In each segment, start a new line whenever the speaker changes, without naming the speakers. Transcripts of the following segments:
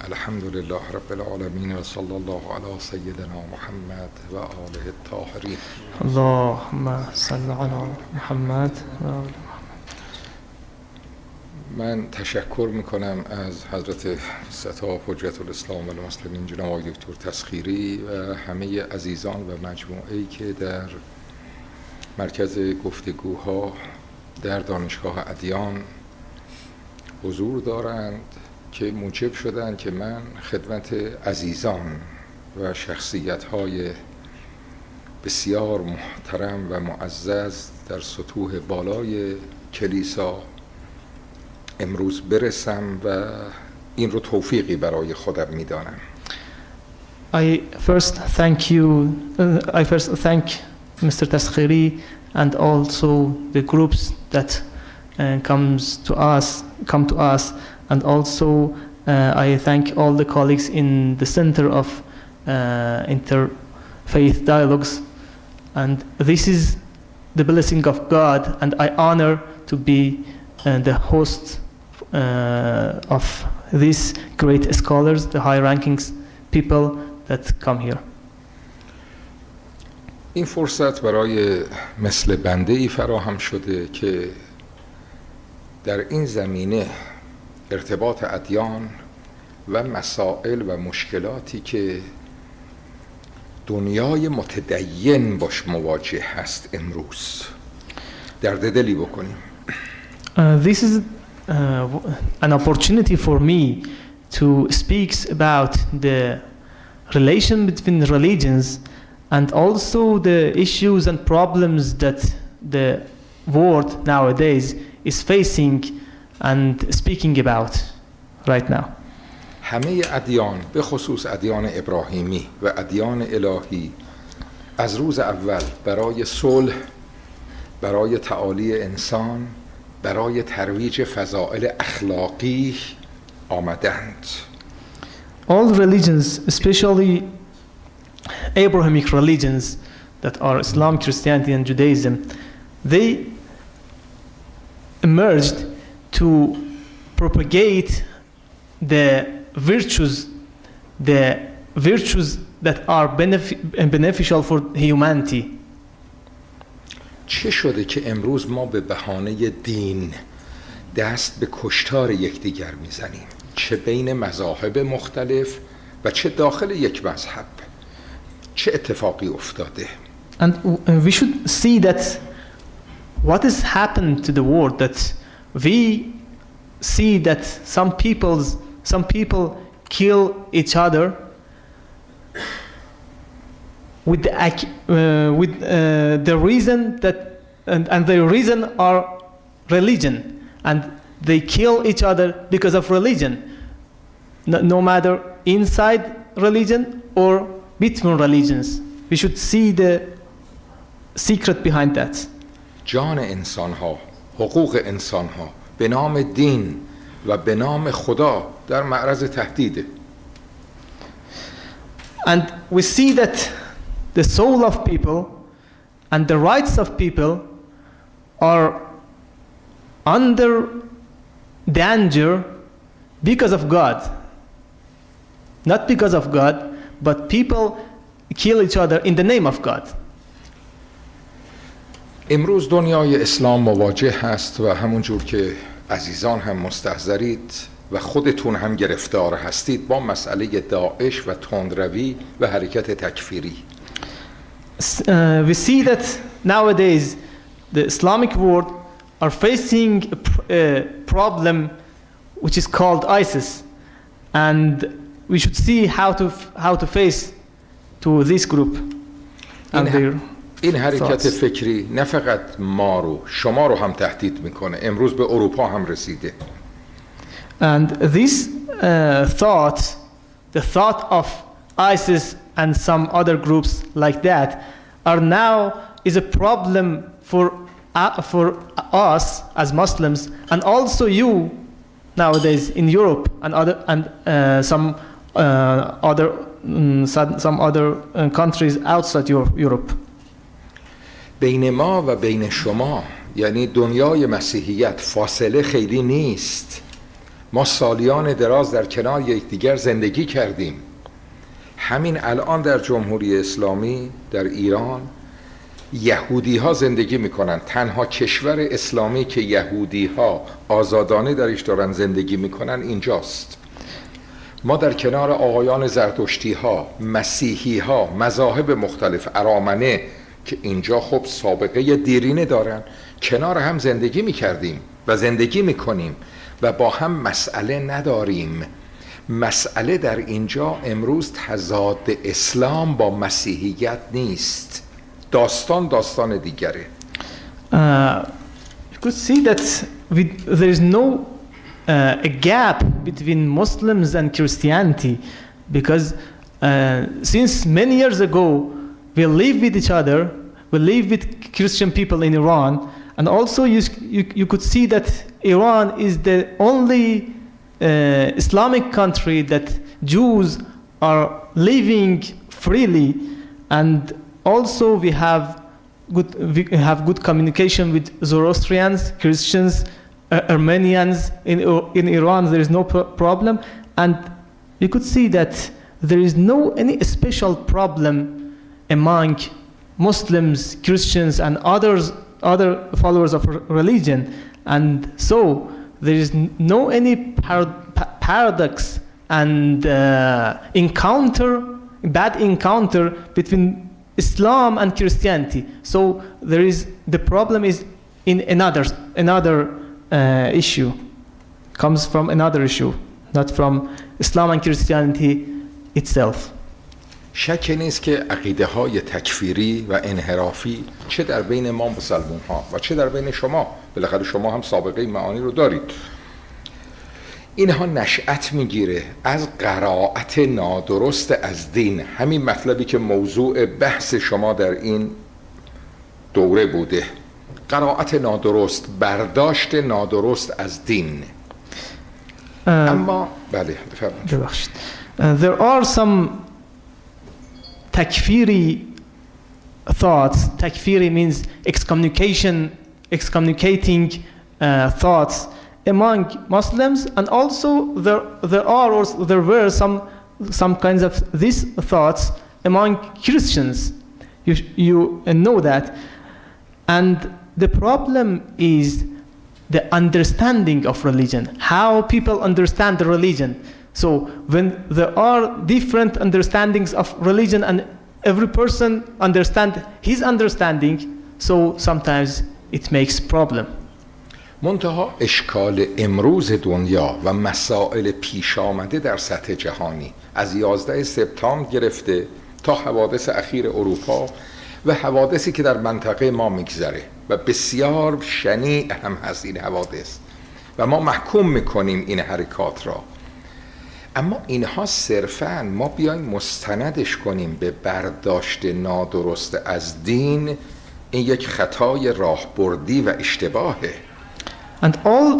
الحمد لله رب العالمين و صلی الله علی سیدنا محمد و آله الطاهرین.
اللهم صل علی محمد و آل محمد.
من تشکر میکنم از حضرت ستا حجت الاسلام و المسلمین جناب آقای دکتر تسخیری و همه عزیزان و مجموعه‌ای که در مرکز گفتگوها در دانشگاه ادیان حضور دارند که موجب شدند که من خدمت عزیزان و شخصیت‌های بسیار محترم و معزز در سطوح بالای کلیسا امروز برسم و این رو توفیقی برای خودم می‌دانم.
I first thank Mr. Taskhiri and also the groups that come to us, and also I thank all the colleagues in the Center of Interfaith Dialogues, and this is the blessing of God, and I honor to be the host of these great scholars, the high-ranking people that come here.
این فرصت برای مثل بنده ای فراهم شده که در این زمینه ارتباط ادیان و مسائل و مشکلاتی که دنیای متدین باش مواجه هست امروز درد دلی بکنیم.
This is an opportunity for me to speak about the relation between religions and also the issues and problems that the world nowadays is facing and speaking about right now.
همه ادیان به خصوص ادیان ابراهیمی و ادیان الهی از روز اول برای صلح، برای تعالی انسان، برای ترویج فضائل اخلاقی آمدند.
All religions, especially Abrahamic religions that are Islam, Christianity and Judaism, they emerged to propagate the virtues that are beneficial for humanity.
چه شده که امروز ما به بهانه دین دست به کشتار یکدیگر میزنیم، چه بین مذاهب مختلف و چه داخل یک مذهب؟ چه اتفاقی افتاده؟
And we should see that what has happened to the world, that we see that some people kill each other with the reason that and the reason are religion, and they kill each other because of religion, no matter inside religion or between religions. We should see the secret behind that.
جان انسان‌ها، حقوق انسان‌ها به نام دین و به نام خدا در معرض تهدیده.
And we see that the soul of people and the rights of people are under danger because of God. Not because of God, but people kill each other in the name of God.
امروز دنیای اسلام مواجه هست و همونجور که عزیزان هم مستحضرید و خودتون هم گرفتار هستید با مسئله داعش و تندروی و حرکت تکفیری.
We see that nowadays the Islamic world are facing a problem which is called ISIS, and we should see how to face to this group and their
این حرکت فکری نه فقط ما رو، شما رو هم تهدید میکنه، امروز به اروپا هم رسیده.
And this the thought of ISIS and some other groups like that is a problem for us as Muslims, and also you nowadays in Europe and some other countries outside Europe.
بین ما و بین شما یعنی دنیای مسیحیت فاصله خیلی نیست. ما سالیان دراز در کنار یکدیگر زندگی کردیم. همین الان در جمهوری اسلامی در ایران یهودی ها زندگی میکنن. تنها کشور اسلامی که یهودی ها آزادانه درش دارن زندگی میکنن اینجاست. ما در کنار آقایان زرتشتی ها، مسیحی ها، مذاهب مختلف، ارامنه که اینجا خب سابقه دیرینه دارن، کنار هم زندگی میکردیم و زندگی میکنیم و با هم مسئله نداریم. مسئله در اینجا امروز تضاد اسلام با مسیحیت نیست. داستان دیگره.
You could see that there is no a gap between Muslims and Christianity, because since many years ago we live with each other, we live with Christian people in Iran, and also you could see that Iran is the only Islamic country that Jews are living freely, and also we have good communication with Zoroastrians, Christians, Armenians. In Iran there is no problem, and you could see that there is no any special problem among Muslims, Christians, and other followers of religion, and so there is no any paradox and bad encounter between Islam and Christianity. So the problem is in another issue, comes from another issue, not from Islam and Christianity itself.
شک نیست که عقیده های تکفیری و انحرافی چه در بین ما مسلمان ها و چه در بین شما، بالاخره شما هم سابقه معانی رو دارید، اینها نشأت میگیره از قرائت نادرست از دین. همین مطلبی که موضوع بحث شما در این دوره بوده، قرائت نادرست، برداشت نادرست از دین. اما بله بفرمایید.
There are some takfiri thoughts. Takfiri means excommunicating thoughts among Muslims, and also there were some kinds of these thoughts among Christians. You know that, and the problem is the understanding of religion, how people understand the religion. So when there are different understandings of religion and every person understand his understanding, so sometimes it makes problem.
منتها اشکال امروز دنیا و مسائل پیش آمده در سطح جهانی از 11 سپتامبر گرفته تا حوادث اخیر اروپا و حوادثی که در منطقه ما میگذره و بسیار شنیع هم هست این حوادث و ما محکوم میکنیم این حرکات را، اما اینها صرفاً ما بیایم مستندش کنیم به برداشت نادرست از دین، این یک خطای راهبردی و اشتباهه.
And all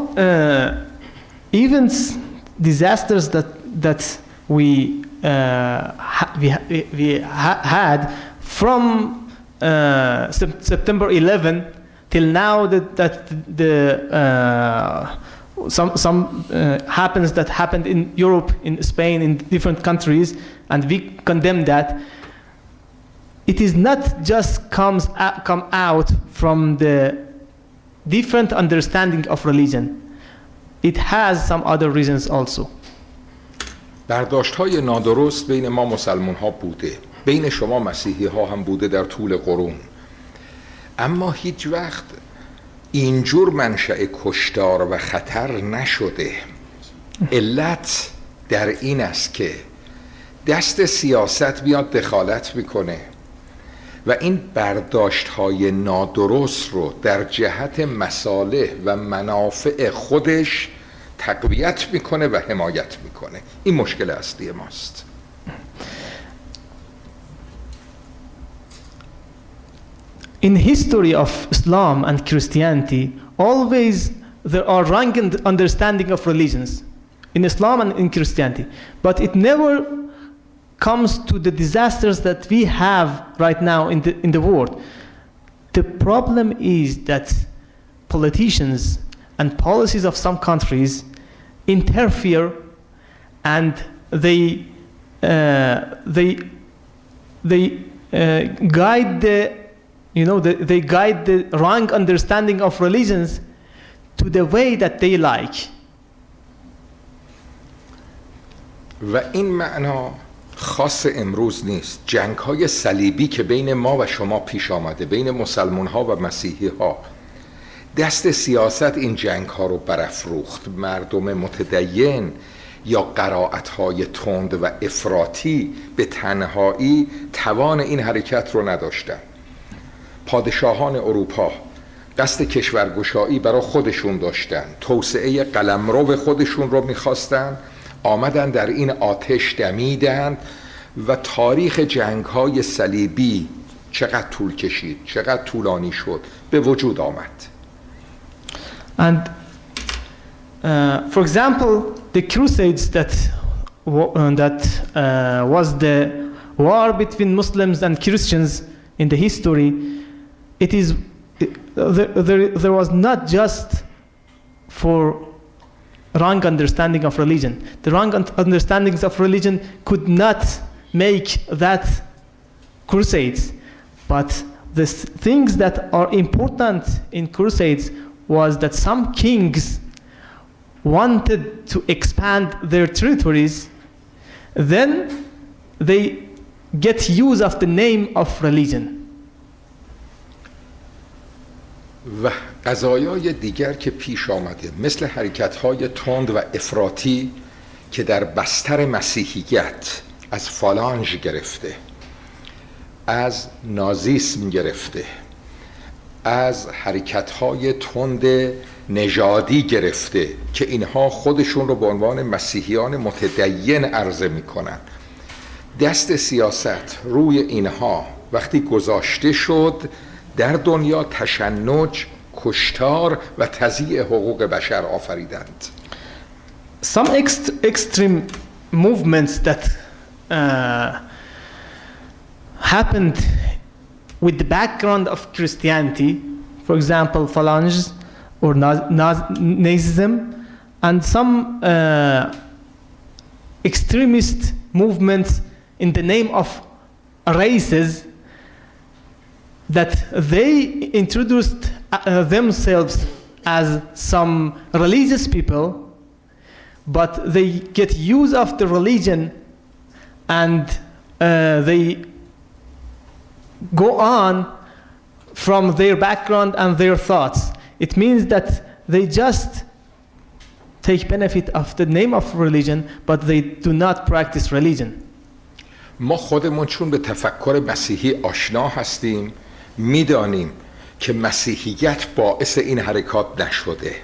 events, disasters that we had from September 11 till now, some happens that happened in Europe, in Spain, in different countries, and we condemn that. It is not just come out from the different understanding of religion. It has some other reasons also.
برداشت‌های نادرست بین ما مسلمان‌ها بوده، بین شما مسیحی‌ها هم بوده در طول قرون، اما هیچ وقت اینجور منشأ کشتار و خطر نشده. علت در این است که دست سیاست بیاد دخالت میکنه و این برداشت‌های نادرست رو در جهت مصالح و منافع خودش تقویت میکنه و حمایت میکنه. این مشکل اصلی ماست.
In history of Islam and Christianity, always there are wrong understanding of religions in Islam and in Christianity, but it never comes to the disasters that we have right now in the world. The problem is that politicians and policies of some countries interfere, and they guide they guide the wrong understanding of religions to the way that they like.
و این معنا خاص امروز نیست. جنگ‌های صلیبی که بین ما و شما پیش آمده، بین مسلمان‌ها و مسیحی‌ها، دست سیاست این جنگ‌ها رو برافروخت. مردم متدین یا قرائت‌های تند و افراطی به تنهایی توان این حرکت رو نداشتن. پادشاهان اروپا قصد کشورگشایی برای خودشون داشتن، توسعه قلمرو خودشون رو می‌خواستن، آمدن در این آتش دمیدند و تاریخ جنگ‌های صلیبی چقدر طول کشید، چقدر طولانی شد، به وجود آمد.
And for example, the Crusades that was the war between Muslims and Christians in the history. It is there was not just for wrong understanding of religion. The wrong understandings of religion could not make that crusades, but the things that are important in crusades was that some kings wanted to expand their territories, then they get use of the name of religion.
و قضایای دیگر که پیش آمده مثل حرکت‌های تند و افراطی که در بستر مسیحیت از فالانژ گرفته، از نازیسم گرفته، از حرکت‌های تند نژادی گرفته که اینها خودشون رو به عنوان مسیحیان متدین عرضه می‌کنن. دست سیاست روی اینها وقتی گذاشته شد، در دنیا تشنج، کشتار و تضییع حقوق بشر آفریدند.
Some extreme movements that happened with the background of Christianity, for example, Phalanges or Nazism, and some extremist movements in the name of races, that they introduced themselves as some religious people, but they get use of the religion and they go on from their background and their thoughts. It means that they just take benefit of the name of religion, but they do not practice religion.
ما خودمون چون به تفکر مسیحی آشنا هستیم، میدانیم که مسیحیت باعث این حرکات نشده.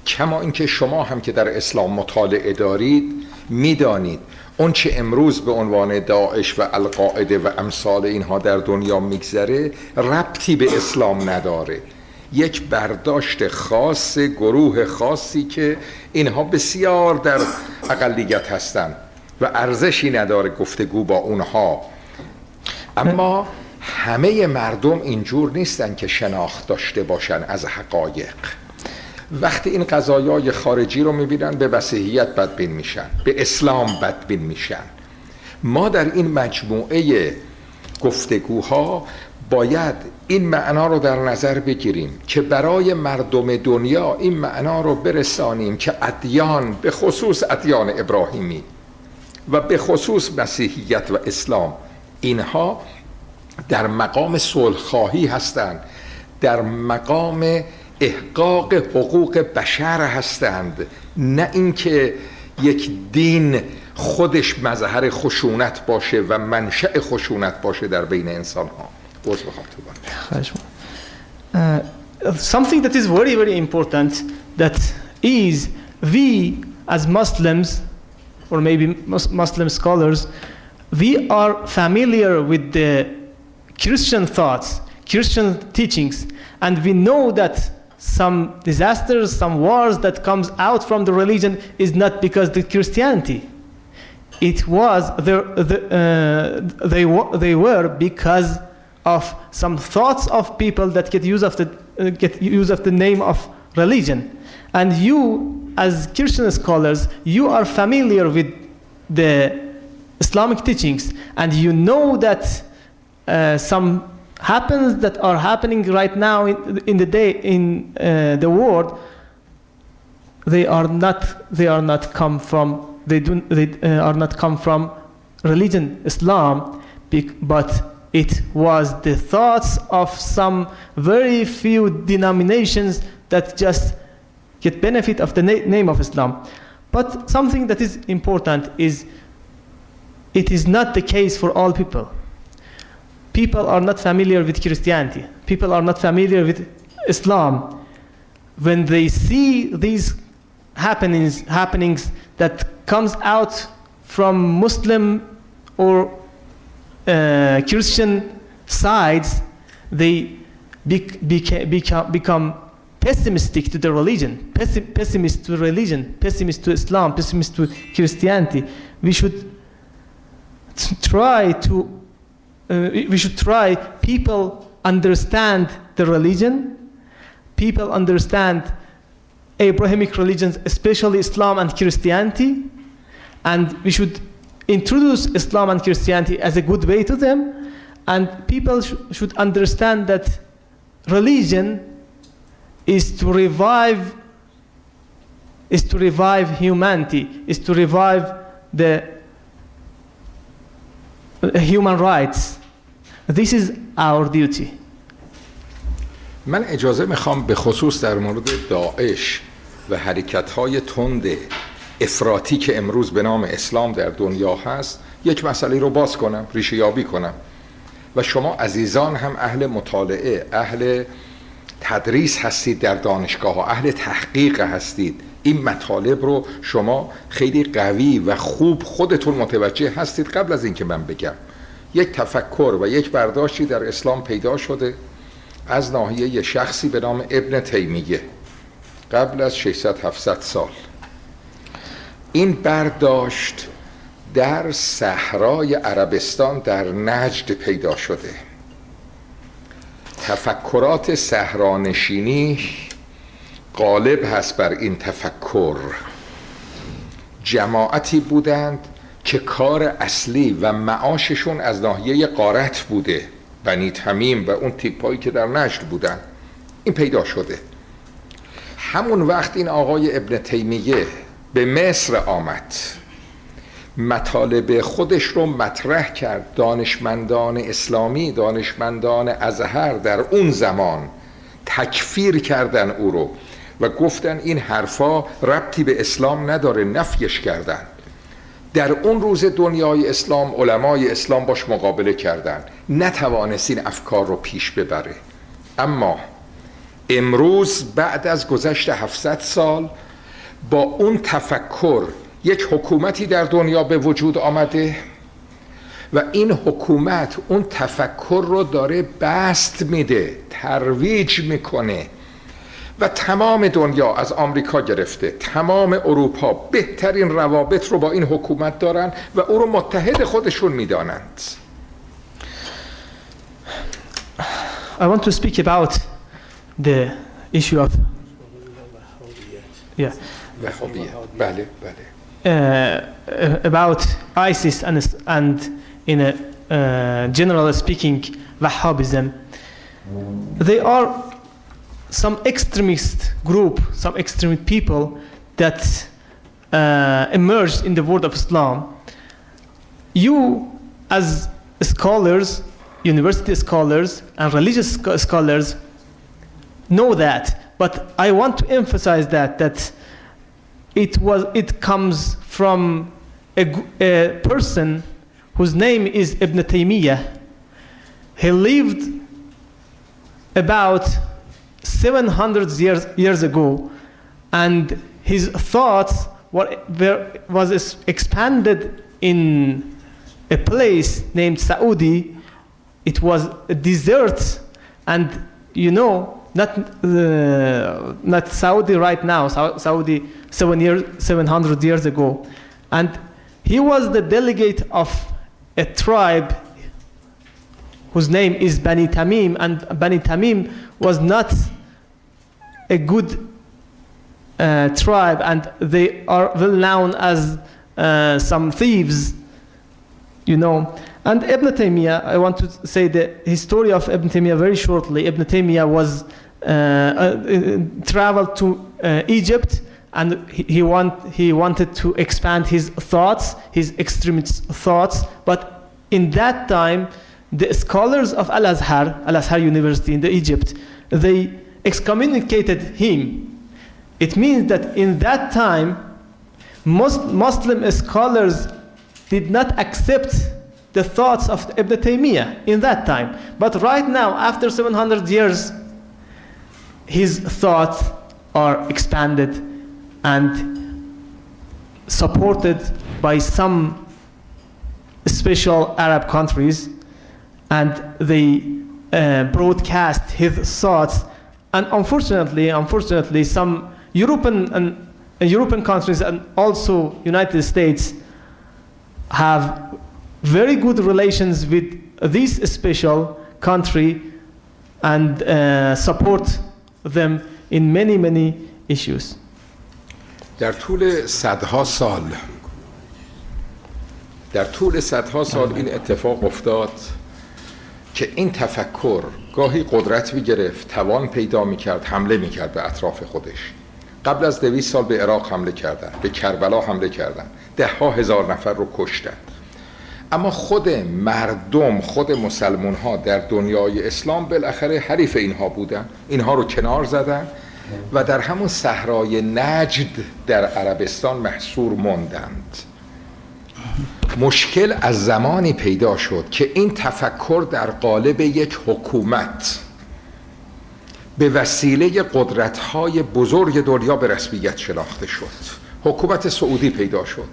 کما اینکه شما هم که در اسلام مطالعه دارید میدانید اون چه امروز به عنوان داعش و القاعده و امثال اینها در دنیا میگذره ربطی به اسلام نداره. یک برداشت خاص، گروه خاصی که اینها بسیار در اقلیت هستند و ارزشی نداره گفتگو با اونها. اما همه مردم اینجور نیستن که شناخت داشته باشن از حقایق. وقتی این قضایای خارجی رو میبینن به مسیحیت بدبین میشن، به اسلام بدبین میشن. ما در این مجموعه گفتگوها باید این معنا رو در نظر بگیریم که برای مردم دنیا این معنا رو برسانیم که ادیان، به خصوص ادیان ابراهیمی و به خصوص مسیحیت و اسلام، اینها در مقام صلح‌خواهی هستند، در مقام احقاق حقوق بشر هستند، نه اینکه یک دین خودش مظهر خشونت باشه و منشأ خشونت باشه در بین انسان‌ها.
Something that is very, very important, that is we as Muslims, or maybe Muslim scholars, we are familiar with the Christian thoughts, Christian teachings, and we know that some disasters, some wars that comes out from the religion is not because of the Christianity. It was they were because of some thoughts of people that get use of the name of religion. And you you, as Christian scholars, you are familiar with the Islamic teachings, and you know that some happens that are happening right now in the world. They are not come from religion Islam, but it was the thoughts of some very few denominations that just get benefit of the name of Islam. But something that is important is it is not the case for all people. People are not familiar with Christianity. People are not familiar with Islam. When they see these happenings that comes out from Muslim or Christian sides, they become pessimistic to the religion, pessimist to religion, pessimist to Islam, pessimist to Christianity. We should try people understand the religion, people understand Abrahamic religions, especially Islam and Christianity, and we should introduce Islam and Christianity as a good way to them, and people should understand that religion is to revive humanity, is to revive the human rights. This is our duty.
من اجازه میخوام به خصوص در مورد داعش و حرکت‌های تند افراطی که امروز به نام اسلام در دنیا هست یک مسئله رو باز کنم، ریشه یابی کنم. و شما عزیزان هم اهل مطالعه، اهل تدریس هستید در دانشگاه ها، اهل تحقیق هستید. این مطالب رو شما خیلی قوی و خوب خودتون متوجه هستید. قبل از اینکه من بگم، یک تفکر و یک برداشتی در اسلام پیدا شده از ناحیه شخصی به نام ابن تیمیه قبل از 600-700 سال. این برداشت در صحرای عربستان در نجد پیدا شده. تفکرات صحرانشینی غالب هست بر این تفکر. جماعتی بودند که کار اصلی و معاششون از ناحیه غارت بوده، بنی تمیم و اون تیپایی که در نجد بودن. این پیدا شده. همون وقت این آقای ابن تیمیه به مصر آمد، مطالب خودش رو مطرح کرد. دانشمندان اسلامی، دانشمندان ازهر در اون زمان تکفیر کردن او رو و گفتن این حرفا ربطی به اسلام نداره، نفیش کردن. در اون روز دنیای اسلام علمای اسلام باش مقابله کردن، نتوانست این افکار رو پیش ببره. اما امروز بعد از گذشت 700 سال با اون تفکر یک حکومتی در دنیا به وجود آمده و این حکومت اون تفکر رو داره بست میده، ترویج میکنه و تمام دنیا از آمریکا گرفته تمام اروپا بهترین روابط رو با این حکومت دارن و او رو متحد خودشون میدانند.
I want to speak about the issue of
بله.
about ISIS and in a general speaking Wahhabism. They are some extremist group, some extremist people that emerged in the world of Islam. You as scholars, university scholars and religious scholars know that, but I want to emphasize that it comes from a person whose name is Ibn Taymiyyah. He lived about 700 years ago, and his thoughts was expanded in a place named Saudi. It was a desert, and not Saudi right now, Saudi 700 years ago. And he was the delegate of a tribe whose name is Bani Tamim, and Bani Tamim was not a good tribe, and they are well known as some thieves, you know. And Ibn Taymiyyah, I want to say the history of Ibn Taymiyyah very shortly. Ibn Taymiyyah was traveled to Egypt, and he wanted to expand his thoughts, his extremist thoughts. But in that time, the scholars of Al-Azhar University in Egypt, they excommunicated him. It means that in that time, most Muslim scholars did not accept the thoughts of Ibn Taymiyyah in that time. But right now, after 700 years, his thoughts are expanded and supported by some special Arab countries, and they broadcast his thoughts. And unfortunately, some European countries and also United States have very good relations with this special country and support them in many issues.
در طول صدها سال این اتفاق افتاد که این تفکر گاهی قدرت می‌گرفت، توان پیدا می‌کرد، حمله می‌کرد به اطراف خودش. قبل از 200 سال به عراق حمله کردن، به کربلا حمله کردن، 10,000 نفر رو کشتن. اما خود مردم، خود مسلمان‌ها در دنیای اسلام بالاخره حریف اینها بودن، اینها رو کنار زدن و در همون صحرای نجد در عربستان محصور ماندند. مشکل از زمانی پیدا شد که این تفکر در قالب یک حکومت به وسیله قدرت‌های بزرگ دنیا به رسمیت شناخته شد. حکومت سعودی پیدا شد.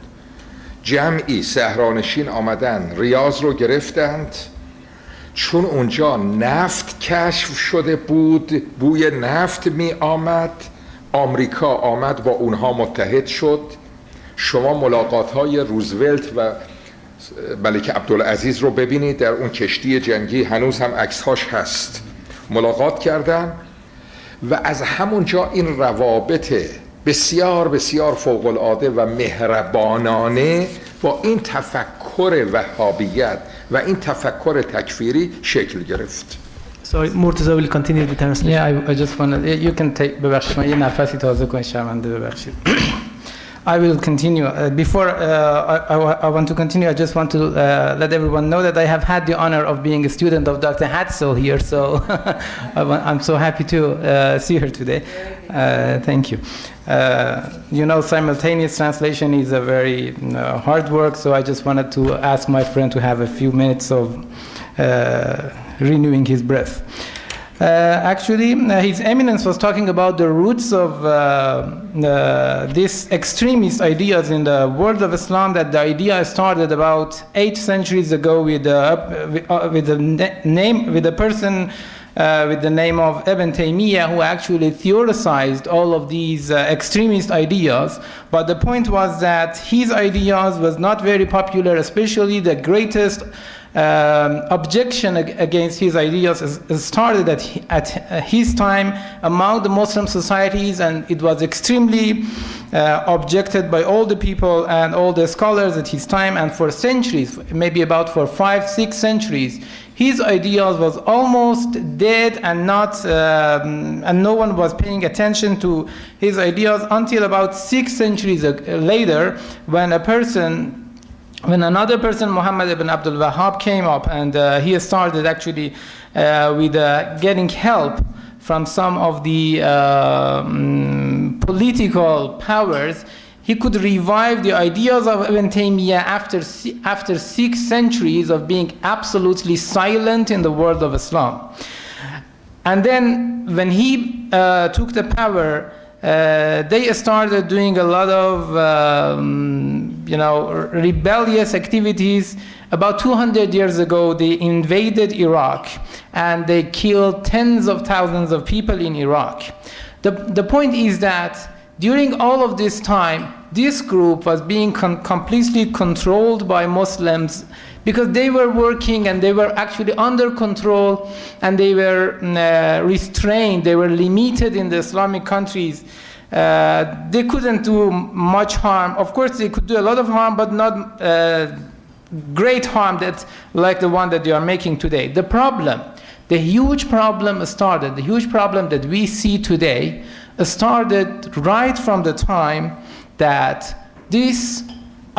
جمعی صحرانشین آمدن ریاض رو گرفتند، چون اونجا نفت کشف شده بود، بوی نفت می آمد، آمریکا آمد با اونها متحد شد. شما ملاقات‌های روزولت و ملک عبدالعزیز رو ببینید، در اون کشتی جنگی هنوز هم عکس‌هاش هست. ملاقات کردن و از همونجا این روابط بسیار فوق‌العاده و مهربانانه با این تفکر وهابیت و این تفکر تکفیری شکل گرفت.
Sorry, Murtaza will continue the translation.
Yeah, I just want to, you can take, ببخشید من یه نفسی تازه کنید، شرمنده ببخشید. I will continue. Before I want to continue, I just want to let everyone know that I have had the honor of being a student of Dr. Counceil here, so I'm so happy to see her today. Thank you. You know, simultaneous translation is a very hard work, so I just wanted to ask my friend to have a few minutes of renewing his breath. Actually, His Eminence was talking about the roots of these extremist ideas in the world of Islam, that the idea started about 8 centuries ago with a person with the name of Ibn Taymiyyah, who actually theorized all of these extremist ideas. But the point was that his ideas was not very popular, especially the greatest objection against his ideas started at his time among the Muslim societies, and it was extremely objected by all the people and all the scholars at his time, and for centuries, maybe about for 5-6 centuries, his ideas was almost dead and not and no one was paying attention to his ideas until about 6 centuries later, when another person, Muhammad ibn Abdul Wahhab, came up, and he started actually with getting help from some of the political powers. He could revive the ideas of Ibn Taymiyyah after 6 centuries of being absolutely silent in the world of Islam. And then when he took the power, they started doing a lot of rebellious activities. About 200 years ago, they invaded Iraq and they killed tens of thousands of people in Iraq. The point is that during all of this time, this group was being completely controlled by Muslims, because they were working and they were actually under control, and they were restrained, they were limited in the Islamic countries. they couldn't do much harm. Of course, they could do a lot of harm, but not great harm that like the one that they are making today. The huge problem that we see today started right from the time that this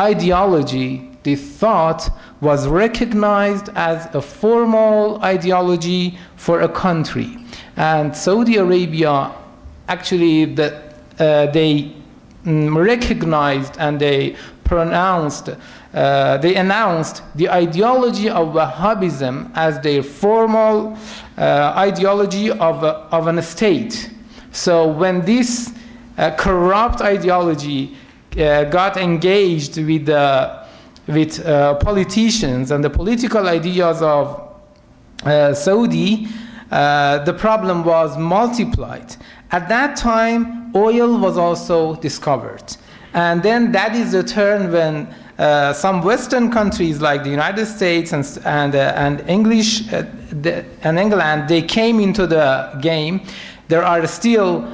ideology, this thought, was recognized as a formal ideology for a country. And Saudi Arabia, actually, they recognized and they announced the ideology of Wahhabism as their formal ideology of an state. So when this corrupt ideology got engaged with politicians and the political ideas of Saudi, the problem was multiplied. At that time, oil was also discovered. And then that is the turn when some Western countries like the United States and England, they came into the game. There are still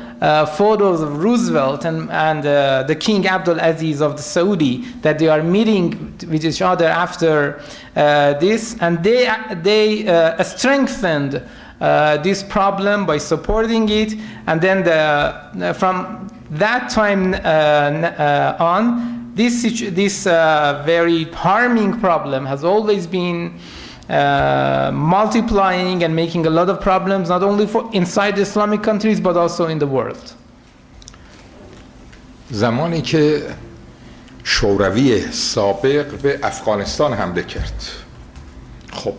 photos of Roosevelt and the King Abdul Aziz of the Saudi that they are meeting with each other after this, and they strengthened this problem by supporting it, and then from that time on, this very harming problem has always been multiplying and making a lot of problems, not only for inside Islamic countries but also in the world.
زمانی که شوروی سابق به افغانستان حمله کرد، خب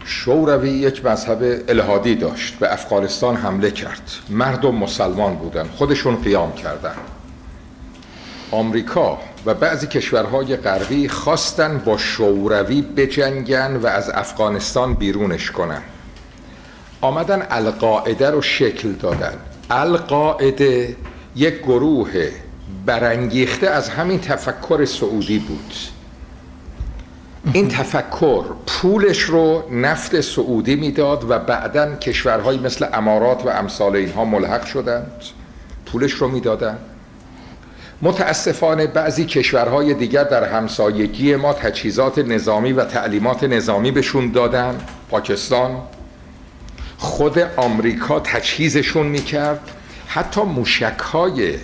شوروی یک مذهب الحادی داشت، به افغانستان حمله کرد، مردم مسلمان بودن، خودشون قیام کردن. آمریکا و بعضی کشورهای غربی خواستن با شوروی بجنگن و از افغانستان بیرونش کنن. آمدن القاعده رو شکل دادن. القاعده یک گروه برانگیخته از همین تفکر سعودی بود. این تفکر پولش رو نفت سعودی میداد و بعداً کشورهایی مثل امارات و امثال اینها ملحق شدند، پولش رو میدادن. متاسفانه بعضی کشورهای دیگر در همسایگی ما تجهیزات نظامی و تعلیمات نظامی بهشون دادن. پاکستان، خود آمریکا تجهیزشون میکرد، حتی موشک‌های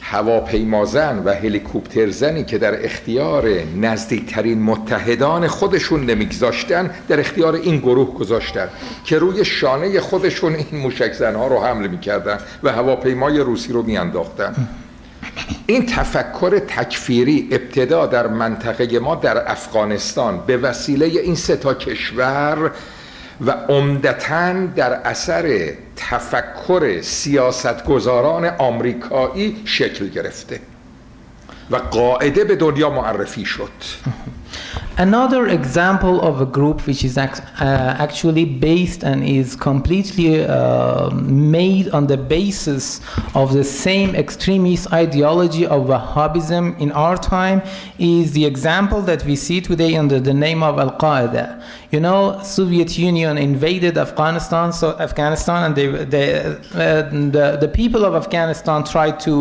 هواپیمازن و هلیکوپترزنی که در اختیار نزدیکترین متحدان خودشون نمیگذاشتن در اختیار این گروه گذاشتن که روی شانه خودشون این موشکزنها رو حمل میکردن و هواپیمای روسی رو میانداختن. این تفکر تکفیری ابتدا در منطقه ما در افغانستان به وسیله این سه تا کشور و عمدتاً در اثر تفکر سیاستگزاران آمریکایی شکل گرفته و قاعده به دنیا معرفی شد.
Another example of a group which is actually based and is completely made on the basis of the same extremist ideology of Wahhabism in our time is the example that we see today under the name of Al-Qaeda. You know, Soviet Union invaded Afghanistan, and the people of Afghanistan tried to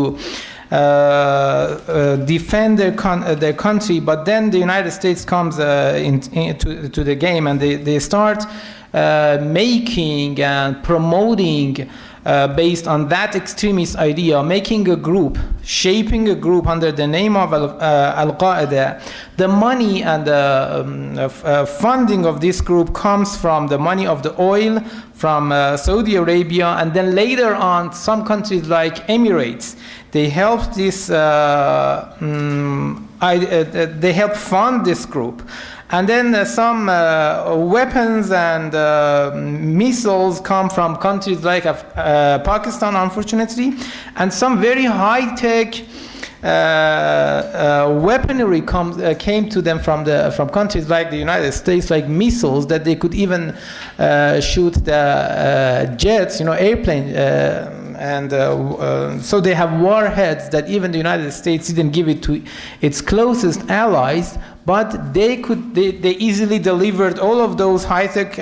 defend their country, but then the United States comes into the game, and they start making and promoting based on that extremist idea, making a group, shaping a group under the name of Al-Qaeda. The money and the funding of this group comes from the money of the oil from Saudi Arabia, and then later on some countries like Emirates, they helped they helped fund this group. And then some weapons and missiles come from countries like Pakistan, unfortunately, and some very high-tech weaponry came to them from countries like the United States, like missiles that they could even shoot the jets, airplane. So they have warheads that even the United States didn't give it to its closest allies, but they easily delivered all of those high-tech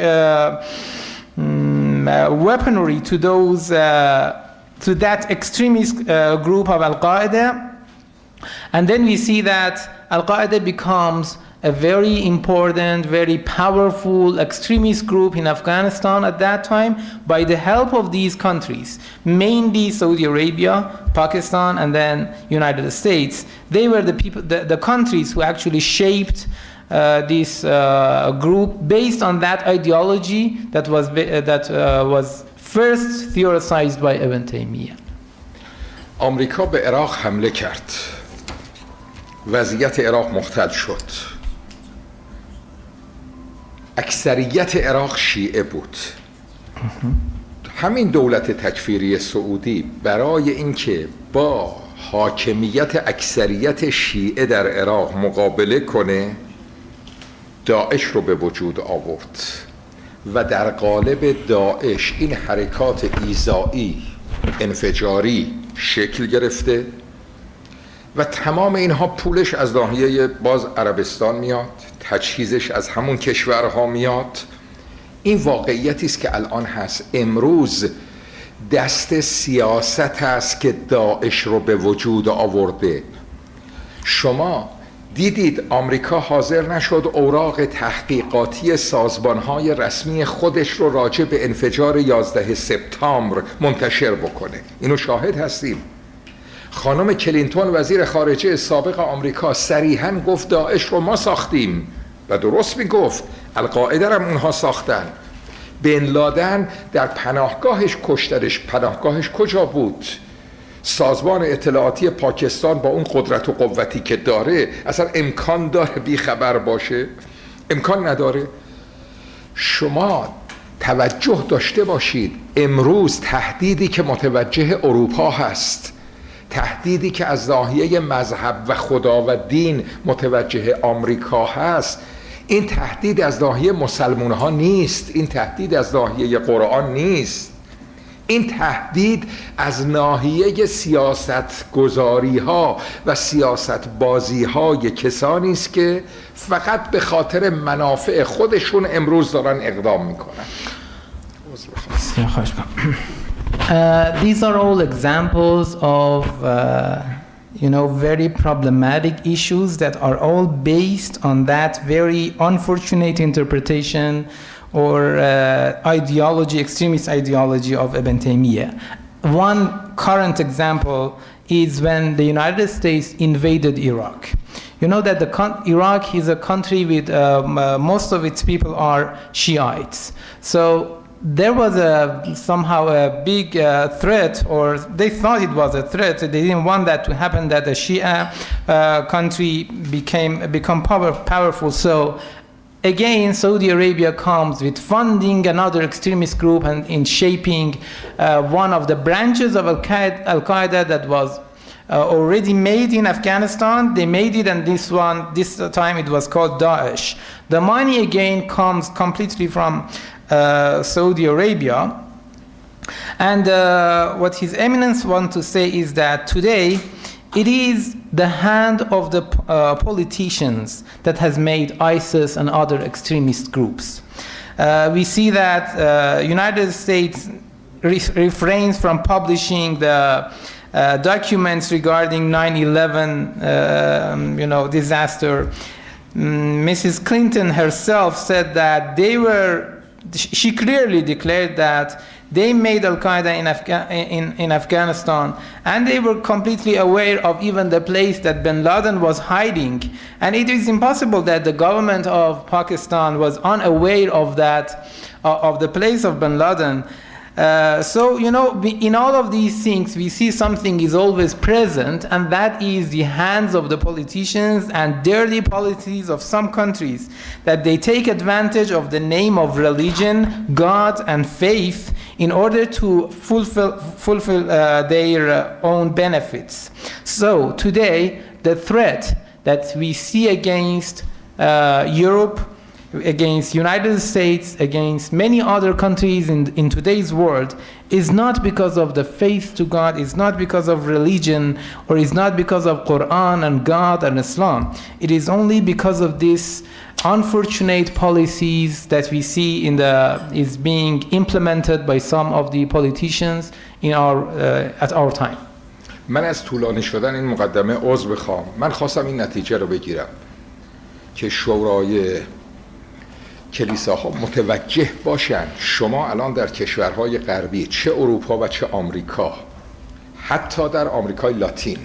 weaponry to those to that extremist group of Al-Qaeda. And then we see that Al-Qaeda becomes a very important, very powerful extremist group in Afghanistan at that time by the help of these countries, mainly Saudi Arabia, Pakistan, and then United States. They were the people, the countries who actually shaped this group based on that ideology that was first theorized by Ibn Taymiyyah.
آمریکا به عراق حمله کرد. وضعیت عراق مختل شد. اکثریت عراق شیعه بود. همین دولت تکفیری سعودی برای اینکه با حاکمیت اکثریت شیعه در عراق مقابله کنه داعش رو به وجود آورد و در قالب داعش این حرکات ایذایی انفجاری شکل گرفته و تمام اینها پولش از ناحیه باز عربستان میاد، تجهیزش از همون کشورها میاد. این واقعیتی است که الان هست. امروز دست سیاست است که داعش رو به وجود آورده. شما دیدید آمریکا حاضر نشد اوراق تحقیقاتی سازمانهای رسمی خودش رو راجع به انفجار 11 سپتامبر منتشر بکنه. اینو شاهد هستیم. خانم کلینتون وزیر خارجه سابق آمریکا صریحاً گفت داعش رو ما ساختیم و درست میگفت. القاعده رو اونها ساختن. بن لادن در پناهگاهش کشترش. پناهگاهش کجا بود؟ سازمان اطلاعاتی پاکستان با اون قدرت و قوتی که داره اصلا امکان داره بیخبر باشه؟ امکان نداره. شما توجه داشته باشید امروز تهدیدی که متوجه اروپا هست، تهدیدی که از ناحیه مذهب و خدا و دین متوجه آمریکا هست، این تهدید از ناحیه مسلمان ها نیست، این تهدید از ناحیه قرآن نیست، این تهدید از ناحیه سیاست گذاری ها و سیاست بازی های کسانی است که فقط به خاطر منافع خودشون امروز دارن اقدام میکنن.
These are all examples of very problematic issues that are all based on that very unfortunate interpretation or ideology, extremist ideology of Ibn Taymiyyah. One current example is when the United States invaded Iraq. You know that Iraq is a country with most of its people are Shiites. So there was somehow a big threat, or they thought it was a threat. They didn't want that to happen, that a Shia country become powerful. So again, Saudi Arabia comes with funding another extremist group and in shaping one of the branches of Al-Qaeda that was already made in Afghanistan. They made it, and this time it was called Daesh. The money again comes completely from Saudi Arabia. And what His Eminence wants to say is that today it is the hand of the politicians that has made ISIS and other extremist groups. We see that United States refrains from publishing the documents regarding 9/11 disaster. Mrs. Clinton herself said that she clearly declared that they made Al-Qaeda in Afghanistan, and they were completely aware of even the place that bin Laden was hiding. And it is impossible that the government of Pakistan was unaware of that, of the place of bin Laden. In all of these things, we see something is always present, and that is the hands of the politicians and dirty policies of some countries, that they take advantage of the name of religion, God, and faith in order to fulfill their own benefits. So today, the threat that we see against Europe, against United States, against many other countries in today's world is not because of the faith to God, is not because of religion, or is not because of Quran and God and Islam. It is only because of this unfortunate policies that we see is being implemented by some of the politicians at our time.
من از طولانی شدن این مقدمه عذر بخوام. من خواستم این نتیجه رو بگیرم که شورای کلیساها متوجه باشن شما الان در کشورهای غربی، چه اروپا و چه آمریکا، حتی در آمریکای لاتین،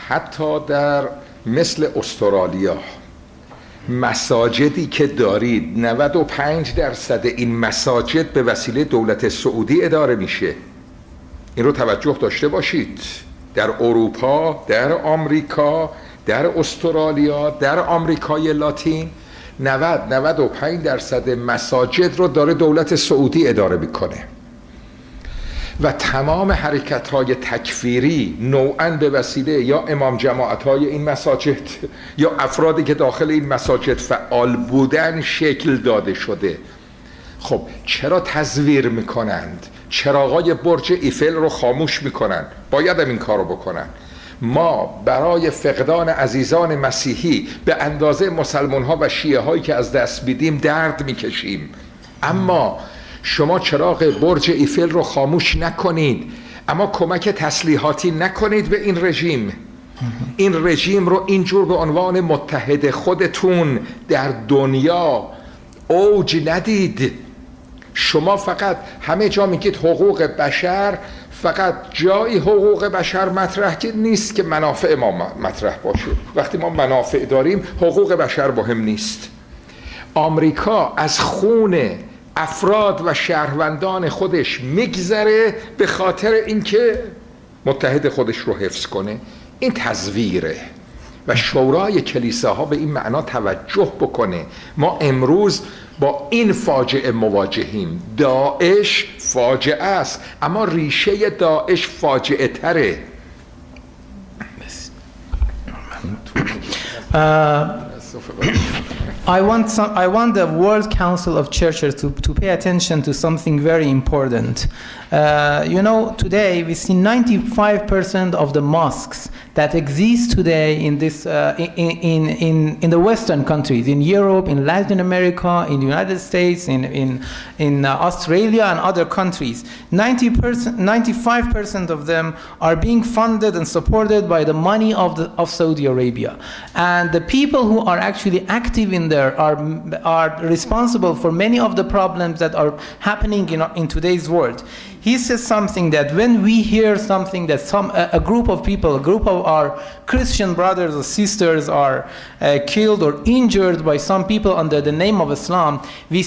حتی در مثل استرالیا، مساجدی که دارید 95% این مساجد به وسیله دولت سعودی اداره میشه. این رو توجه داشته باشید. در اروپا، در آمریکا، در استرالیا، در آمریکای لاتین 95% مساجد رو داره دولت سعودی اداره میکنه و تمام حرکت‌های تکفیری نوعاً به وسیله یا امام جماعت‌های این مساجد یا افرادی که داخل این مساجد فعال بودن شکل داده شده. خب چرا تزویر میکنند؟ چراغای برج ایفل رو خاموش میکنن؟ باید هم این کار رو بکنن. ما برای فقدان عزیزان مسیحی به اندازه مسلمان ها و شیعه هایی که از دست میدیم درد میکشیم، اما شما چراغ برج ایفل رو خاموش نکنید، اما کمک تسلیحاتی نکنید به این رژیم. این رژیم رو اینجور به عنوان متحد خودتون در دنیا اوج ندید. شما فقط همه جا میگید حقوق بشر، فقط جایی حقوق بشر مطرح نیست که منافع ما مطرح باشه. وقتی ما منافع داریم حقوق بشر مهم نیست. آمریکا از خون افراد و شهروندان خودش میگذره به خاطر اینکه متحد خودش رو حفظ کنه. این تزویره و شورای کلیساها به این معنا توجه بکنه. ما امروز با این فاجعه مواجهیم. داعش فاجعه است، اما ریشه داعش فاجعه تره.
I want the World Council of Churches to pay attention to something very important. Today we see 95% of the mosques that exist today in the Western countries, in Europe, in Latin America, in the United States, in Australia and other countries. 95% of them are being funded and supported by the money of Saudi Arabia, and the people who are actually active in there are responsible for many of the problems that are happening in today's world. He says something that when we hear something that a group of people, a group of our Christian brothers or sisters are killed or injured by some people under the name of Islam, we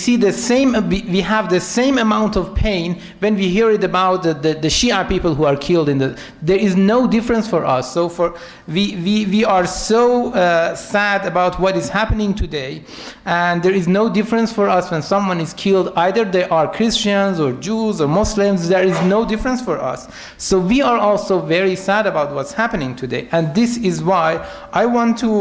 have the same amount of pain when we hear it about the Shia people who are killed there is no difference for us. So we are so sad about what is happening today, and there is no difference for us when someone is killed. Either they are Christians or Jews or Muslims, there is no difference for us. So we are also very sad about what's happening today, and this is why I want to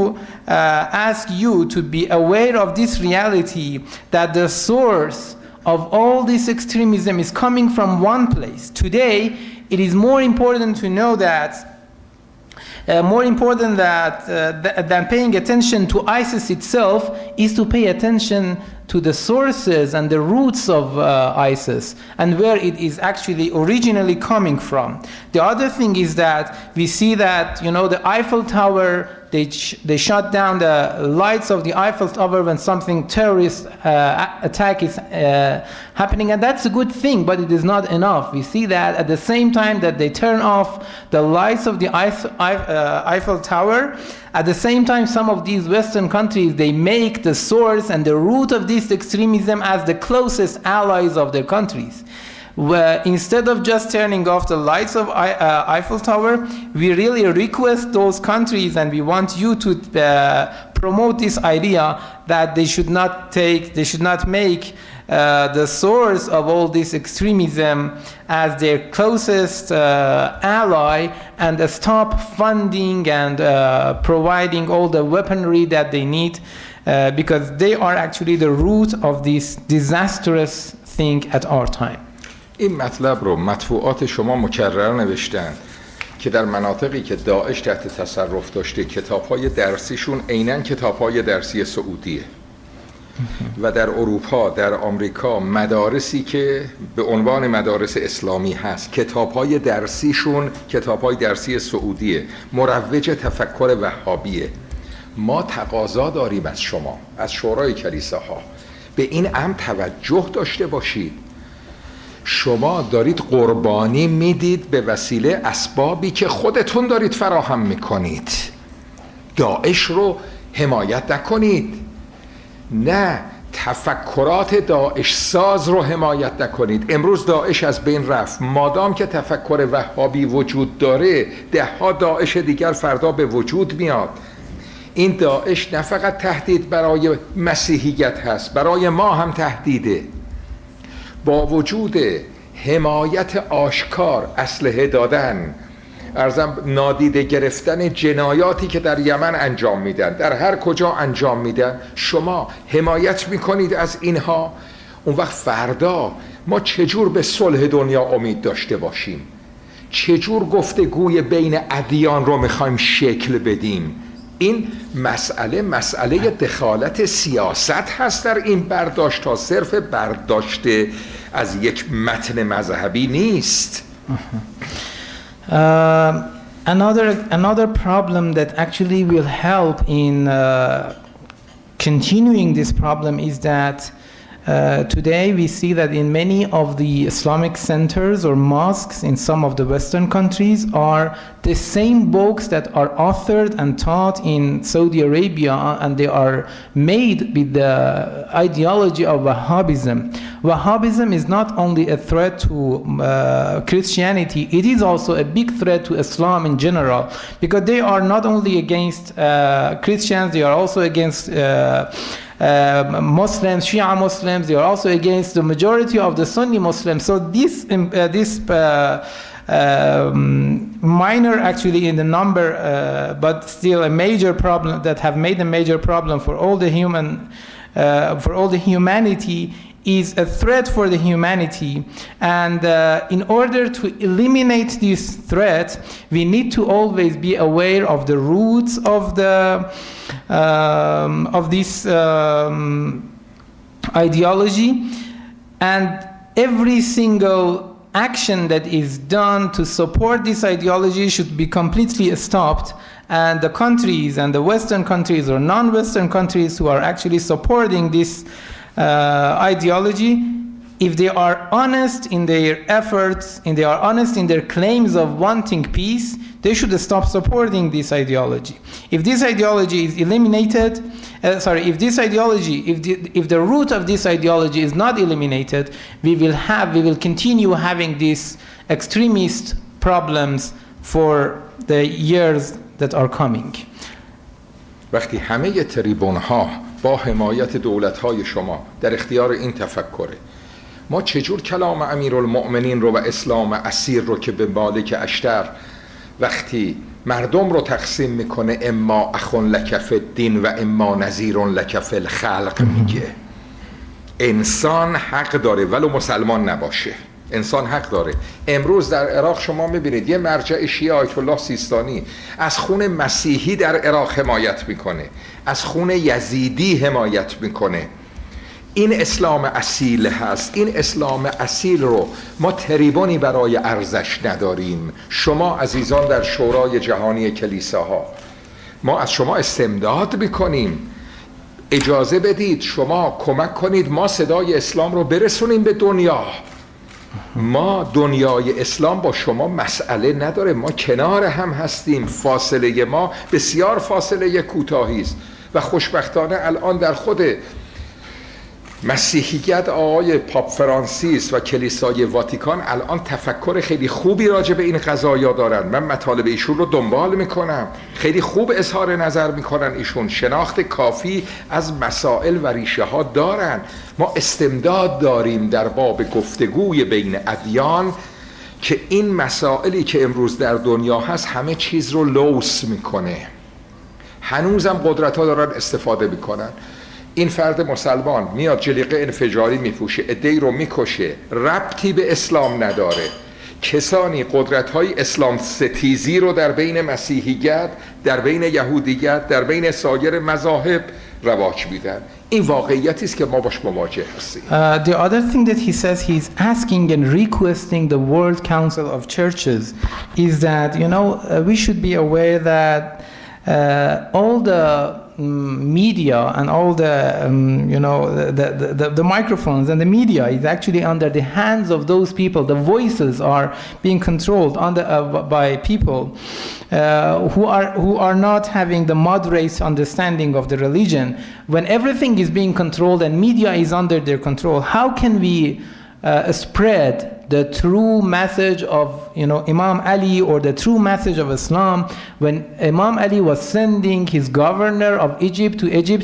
ask you to be aware of this reality, that the source of all this extremism is coming from one place. Today, it is more important to know that than paying attention to ISIS itself is to pay attention to the sources and the roots of ISIS and where it is actually originally coming from. The other thing is that we see that, the Eiffel Tower, they shut down the lights of the Eiffel Tower when something terrorist attack is happening, and that's a good thing, but it is not enough. We see that at the same time that they turn off the lights of the Eiffel Tower, at the same time some of these Western countries, they make the source and the root of this extremism as the closest allies of their countries. Where instead of just turning off the lights of Eiffel Tower, we really request those countries, and we want you to promote this idea that they should not make the source of all this extremism as their closest ally, and stop funding and providing all the weaponry that they need because they are actually the root of this disastrous thing at our time.
این مطلب رو مطبوعات شما مکرر نوشتن که در مناطقی که داعش تحت تصرف داشته کتاب‌های درسیشون عیناً کتاب‌های درسی سعودیه و در اروپا، در آمریکا مدارسی که به عنوان مدارس اسلامی هست کتاب‌های درسیشون کتاب‌های درسی سعودیه، مروج تفکر وهابیه. ما تقاضا داریم از شما، از شورای کلیساها، به این امر توجه داشته باشید. شما دارید قربانی میدید به وسیله اسبابی که خودتون دارید فراهم میکنید. داعش رو حمایت نکنید، نه تفکرات داعش ساز رو حمایت نکنید. امروز داعش از بین رفت، مادام که تفکر وهابی وجود داره 10 داعش دیگر فردا به وجود میاد. این داعش نه فقط تهدید برای مسیحیت هست، برای ما هم تهدیده. با وجود حمایت آشکار، اسلحه دادن، ارزم نادیده گرفتن جنایاتی که در یمن انجام میدن، در هر کجا انجام میدن، شما حمایت میکنید از اینها. اون وقت فردا ما چجور به صلح دنیا امید داشته باشیم؟ چجور گفتگوی بین ادیان رو میخوایم شکل بدیم؟ این مسئله دخالت سیاست هست در این برداشت ها، صرف برداشت از یک متن مذهبی نیست.
Another problem that actually will help in continuing this problem is that today we see that in many of the Islamic centers or mosques in some of the Western countries are the same books that are authored and taught in Saudi Arabia, and they are made with the ideology of Wahhabism. Wahhabism is not only a threat to Christianity, it is also a big threat to Islam in general, because they are not only against Christians, they are also against Muslims, Shia Muslims, they are also against the majority of the Sunni Muslims. So this minor actually in the number, but still a major problem that have made a major problem for all the humanity is a threat for the humanity. And in order to eliminate this threat, we need to always be aware of the roots of this ideology, and every single action that is done to support this ideology should be completely stopped. And the countries and the Western countries or non-Western countries who are actually supporting this ideology, if they are honest in their efforts, and they are honest in their claims of wanting peace, they should stop supporting this ideology. If this ideology is eliminated, if the root of this ideology is not eliminated, we will continue having these extremist problems for the years that are coming.
وقتی همه تریبون ها با حمایت دولت های شما در اختیار این تفکره، ما چجور کلام امیرالمؤمنین رو و اسلام اصیل رو که به مالک اشتر وقتی مردم رو تقسیم میکنه اما اخون لک فی الدین و اما نذیر لک فی الخلق میگه؟ انسان حق داره ولو مسلمان نباشه، انسان حق داره. امروز در عراق شما میبینید یه مرجع شیعه آیت الله سیستانی از خون مسیحی در عراق حمایت میکنه، از خون یزیدی حمایت میکنه. این اسلام اصیل هست. این اسلام اصیل رو ما تریبونی برای ارزش نداریم. شما عزیزان در شورای جهانی کلیساها، ما از شما استمداد میکنیم. اجازه بدید شما کمک کنید ما صدای اسلام رو برسونیم به دنیا. ما دنیای اسلام با شما مسئله نداره، ما کنار هم هستیم. فاصله ما بسیار فاصله کوتاهی است و خوشبختانه الان در خود مسیحیت آقای پاپ فرانسیس و کلیسای واتیکان الان تفکر خیلی خوبی راجع به این قضایا دارن. من مطالب ایشون رو دنبال میکنم، خیلی خوب اظهار نظر میکنن. ایشون شناخت کافی از مسائل و ریشه ها دارن. ما استمداد داریم در باب گفتگوی بین ادیان که این مسائلی که امروز در دنیا هست همه چیز رو لوث میکنه، هنوزم قدرت ها دارن استفاده میکنن. این فرد مسلمان میاد جلیقه انفجاری میپوشه، عده‌ای رو میکشه، ربطی به اسلام نداره. کسانی قدرت‌های اسلام ستیزی رو در بین مسیحیت، در بین یهودیت، در بین سایر مذاهب رواج میدن. این واقعیتی است که ما باش مواجه هستیم.
The other thing that he says he's asking and requesting the World Council of Churches is that, you know, we should be aware that all the media and all the you know the microphones and the media is actually under the hands of those people. The voices are being controlled by people who are not having the moderate understanding of the religion. When everything is being controlled and media is under their control, how can we spread the true message of, you know, Imam Ali or the true message of Islam? When Imam Ali was sending his governor of Egypt to Egypt,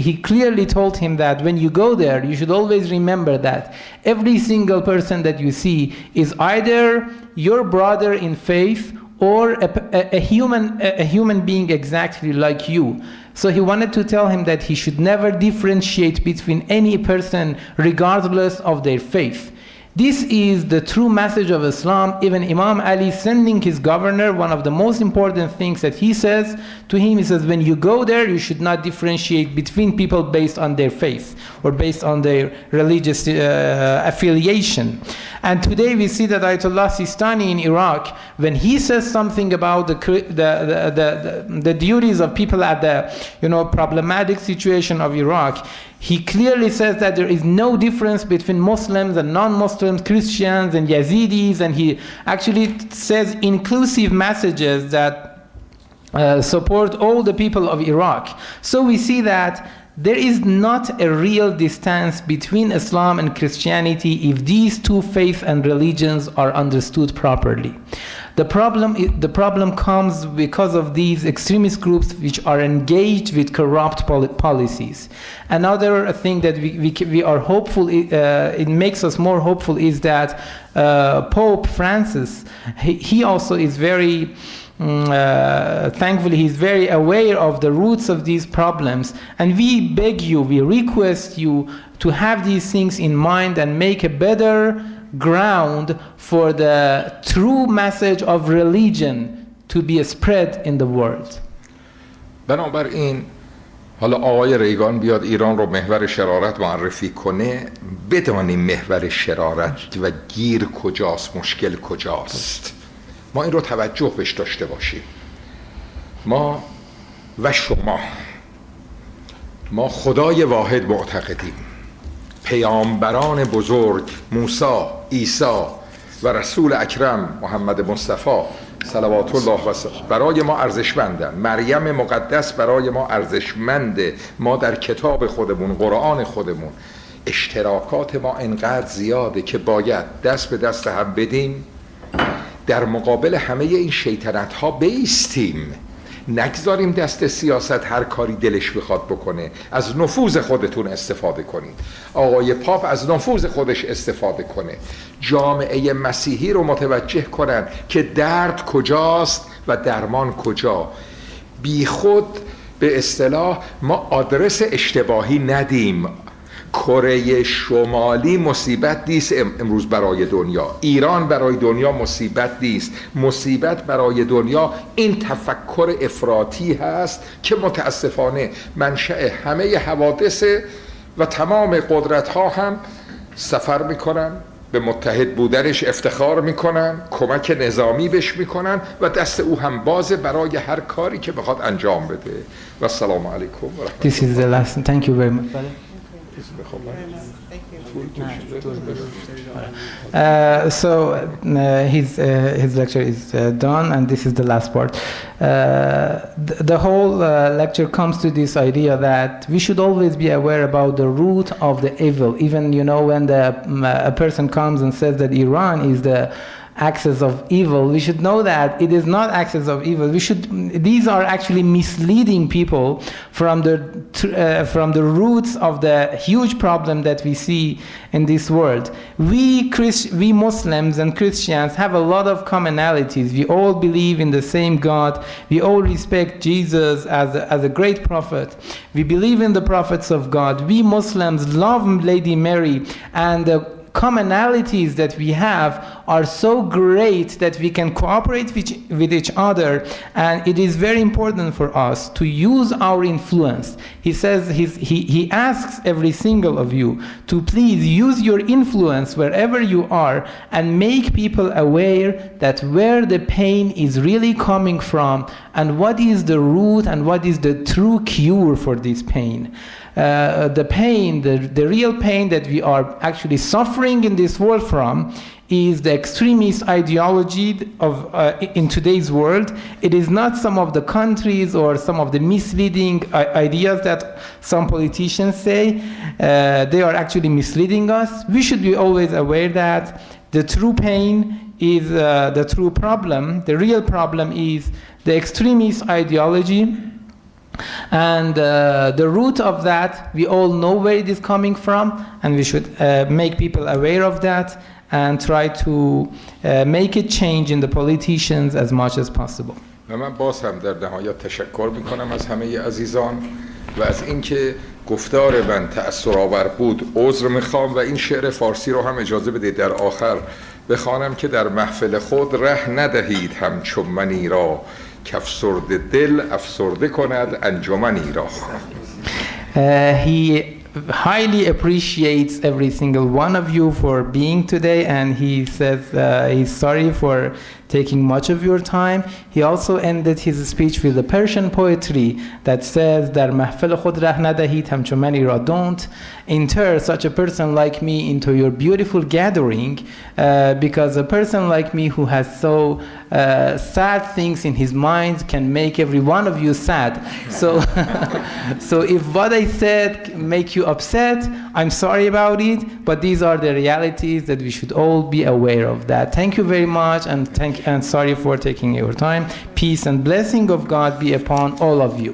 he clearly told him that when you go there, you should always remember that every single person that you see is either your brother in faith or a human being exactly like you. So he wanted to tell him that he should never differentiate between any person regardless of their faith. This is the true message of Islam. Even Imam Ali sending his governor, one of the most important things that he says to him, he says, when you go there, you should not differentiate between people based on their faith or based on their religious affiliation. And today we see that Ayatollah Sistani in Iraq, when he says something about the duties of people at the, you know, problematic situation of Iraq, he clearly says that there is no difference between Muslims and non-Muslims, Christians and Yazidis, and he actually says inclusive messages that support all the people of Iraq. So we see that there is not a real distance between Islam and Christianity if these two faiths and religions are understood properly. The problem comes because of these extremist groups which are engaged with corrupt policies. Another thing that we are hopeful, it makes us more hopeful, is that Pope Francis, he also is very thankfully he's very aware of the roots of these problems, and we beg you, we request you to have these things in mind and make a better ground for the true message of religion to be spread in the world.
بنابراین حالا آقای ریگان بیاد ایران رو محور شرارت معرفی کنه، بدانیم محور شرارت و گیر کجاست، مشکل کجاست. ما این رو توجه بهش داشته باشیم. ما و شما، ما خدای واحد معتقدیم. پیامبران بزرگ موسی، عیسی و رسول اکرم محمد مصطفی صلوات الله و سلام برای ما ارزشمندن. مریم مقدس برای ما ارزشمنده. ما در کتاب خودمون، قرآن خودمون، اشتراکات ما انقدر زیاده که باید دست به دست هم بدیم، در مقابل همه این شیطنت ها بایستیم. نگذاریم دست سیاست هر کاری دلش بخواد بکنه. از نفوذ خودتون استفاده کنید. آقای پاپ از نفوذ خودش استفاده کنه. جامعه مسیحی رو متوجه کنن که درد کجاست و درمان کجا. بی خود به اصطلاح ما آدرس اشتباهی ندیم. کره شمالی مصیبت نیست امروز برای دنیا. ایران برای دنیا مصیبت نیست. مصیبت برای دنیا این تفکر افراطی هست که متاسفانه منشأ همه حوادث و تمام قدرت ها هم سفر میکنن، به متحد بودنش افتخار میکنن، کمک نظامی بهش میکنن و دست او هم بازه برای هر کاری که بخواد انجام بده. و السلام علیکم و رحمت الله.
This is the last. Thank you very much. His lecture is done, and this is the last part. The whole lecture comes to this idea that we should always be aware about the root of the evil. Even, you know, when a person comes and says that Iran is the axis of evil, we should know that it is not axis of evil. These are actually misleading people from the roots of the huge problem that we see in this world. We Muslims and Christians have a lot of commonalities. We all believe in the same God. We all respect Jesus as a great prophet. We believe in the prophets of God. We Muslims love Lady Mary, and the commonalities that we have are so great that we can cooperate with each other, and it is very important for us to use our influence. He says, he asks every single of you to please use your influence wherever you are and make people aware that where the pain is really coming from and what is the root and what is the true cure for this pain. The pain, the real pain that we are actually suffering in this world from is the extremist ideology of in today's world. It is not some of the countries or some of the misleading ideas that some politicians say. They are actually misleading us. We should be always aware that the true pain is the true problem. The real problem is the extremist ideology. And the root of that, we all know where it is coming from, and we should make people aware of that and try to make a change in the politicians as much as possible.
و من باز هم در نهایت تشکر میکنم از همه عزیزان و از اینکه گفتار من تأثرآور بود عذر میخوام و این شعر فارسی رو هم اجازه بدید در آخر بخوانم که در محفل خود ره ندهید همچون منی را کافسرده دل افسرده کند انجمنی را.
He highly appreciates every single one of you for being today, and he says he's sorry for taking much of your time. He also ended his speech with a Persian poetry that says در محفل خود ره ندهید همچون منی را. Don't enter such a person like me into your beautiful gathering, because a person like me who has so sad things in his mind can make every one of you sad. So so if what I said make you upset, I'm sorry about it, but these are the realities that we should all be aware of that. Thank you very much, and sorry for taking your time. Peace and blessing of God be upon all of you.